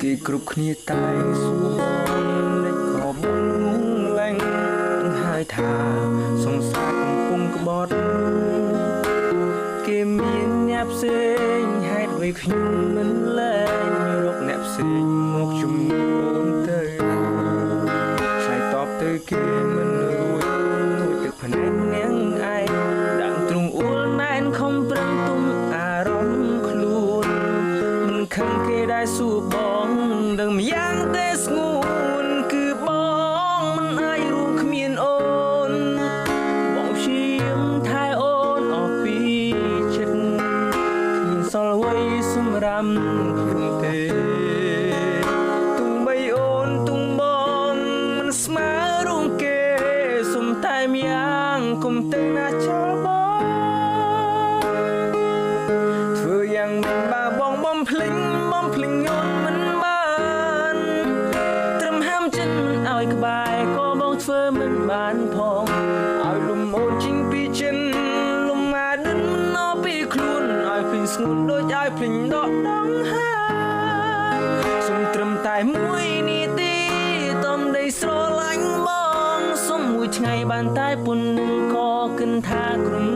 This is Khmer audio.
គេគ្រប់គ្នាតែសួរលេចក៏បងលែងហើយថាសង្សារកំពុងក្បត់គេមានអ្នកផ្សេងហេតុអ្វីខ្ញុំមិនលែងរកអ្នកផ្សេងមកជំនួសទៅឆ្លើយតបទៅគេមិនរួចទឹកភ្នែកនាងឯងដាក់ទ្រង់អួលណែនខំប្រឹងទុំអារម្មណ៍ខ្លួនមិនខឹងគេដែរសួរបងដឹងម្យ៉ាងទេស្ងួនគឺបងមិនអាចរួមគ្មានអូនបងព្យាយាមថែអូនអស់ពីចិត្តគ្មានសល់អ្វីសម្រាប់ខ្លួនទេទុំបីអូនទុំបងមិនស្មើរួមគេសុំតែម្យ៉ាងកុំទៅណាចោលបងធ្វើយ៉ាងមិនបើបងបំភ្លេចអូនមិនបានត្រឹមហាមចិត្តមិនឲ្យក្បែរក៏បងធ្វើមិនបានផងឲ្យលំអូនជីងពីចិនលំអាដិនមិនអពីខ្លួនឲ្យភ្លេចស្ងួនដូចឲ្យភ្លេចដកដង្ហើមសុំត្រឹមតែមួយនាទីតំដីស្រឡាញ់បងសុំមួយថ្ងៃបានតែពុននឹងក៏គិនថាក្រុម